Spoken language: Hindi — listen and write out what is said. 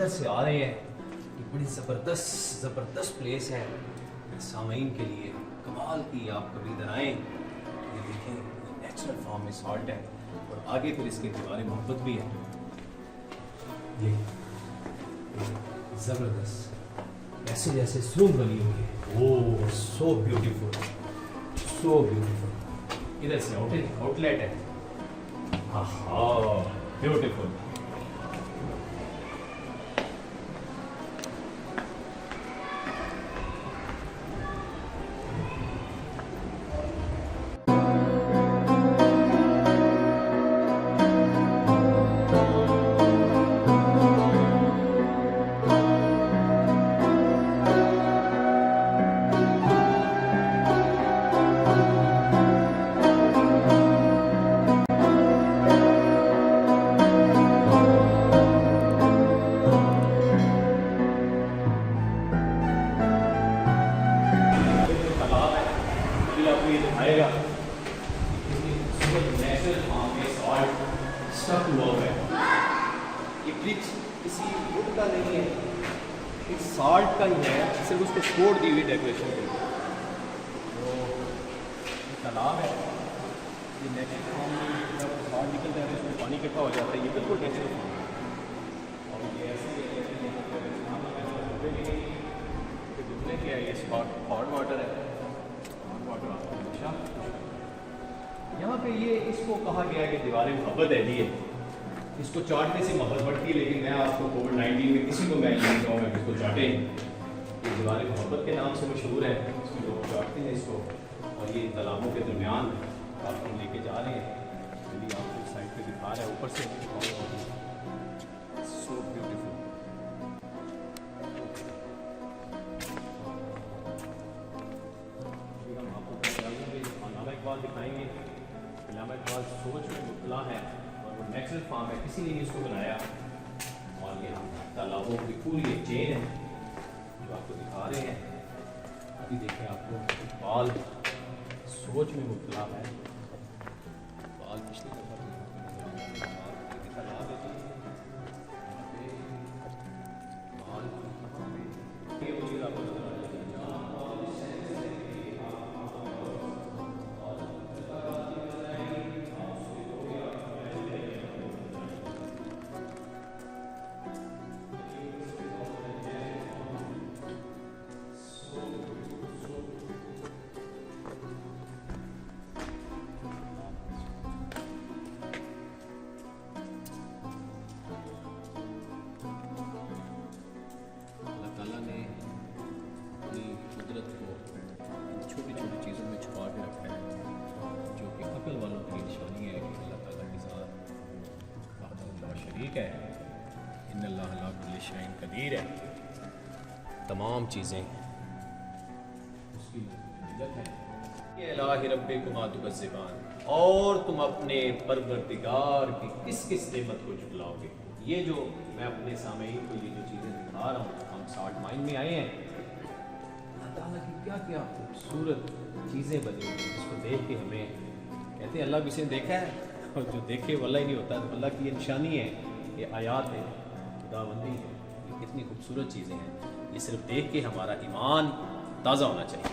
अंदर से आ रहे हैं। ये बड़ी ज़बरदस्त प्लेस है सामीन के लिए, कमाल की। आप कभी इधर आएँ, ये देखें, नेचुरल फॉर्म में सॉल्ट है और आगे फिर इसके दीवारें मोहब्बत भी है। ये ज़बरदस्त ऐसे जैसे सुरंग बनी हुई है। ओह सो ब्यूटीफुल, सो ब्यूटीफुल। इधर से आउटलेट है। आहा ब्यूटीफुल। आपको ये दिखाएगा नेचुरल फॉर्म में सॉल्ट स्टक हुआ है। ये ब्रिज किसी वुड का नहीं है, एक सॉल्ट का ही है, सिर्फ उसको छोड़ दी हुई डेकोरेशन के लिए। तो ये तालाब है, ये नेचुरल फॉर्म में जब सॉल्ट निकलता है तो इसमें पानी इकट्ठा हो जाता है। ये बिल्कुल नेचुरल फॉर्म है और ये ऐसे घूमने के है। ये स्पॉट हॉट वाटर है, यहाँ पे ये इसको कहा गया कि दीवारें मोहब्बत है जी। इसको चाटने से मोहब्बत बढ़ती है, लेकिन मैं आपको कोविड-19 में किसी को मैं ये नहीं कहूँगा कि इसको चाटे। ये दीवारें मोहब्बत के नाम से मशहूर है, इसमें लोग चाटते हैं इसको। और ये तालाबों के दरमियान आप हम लेके जा रहे हैं, चलिए आपको इस साइड पे दिखा रहा है ऊपर से। So beautiful. दिखाएंगे इलामा इकबाल सोच में मुबतला है और वो नेचुरल फार्म है, किसी ने भी इसको बनाया। और ये तालाबों की पूरी एक चेन है जो आपको दिखा रहे हैं। अभी देखें, आपको इकबाल सोच में मुबतला है। इकबाल पिछली दफा छोटी छोटी चीज़ों में छुपा के रखा है, जो कि अकल वालों की निशानी है कि अल्लाह ताला के साथ वहदहु शरीक है। इन्नल्लाह अला कुल्लि शैइन कदीर है। तमाम चीज़ें उसकी मदद है। ये इलाही रब्बिकुमा तुकज़्ज़िबान, और तुम अपने परवरदिगार की किस किस नेमत को झुटलाओगे। ये जो मैं अपने सामईन को ये जो चीज़ें दिखा रहा हूँ, हम साल्ट माइन में आए हैं, अल्लाह की क्या क्या खूबसूरत चीज़ें बनी हुई, जिसको देख के हमें कहते हैं अल्लाह किसी ने देखा है, और जो देखे वो अल्लाह ही नहीं होता। तो अल्लाह की ये निशानी है, ये आयात है, खुदाबंदी है, ये कितनी खूबसूरत चीज़ें हैं। ये सिर्फ देख के हमारा ईमान ताज़ा होना चाहिए।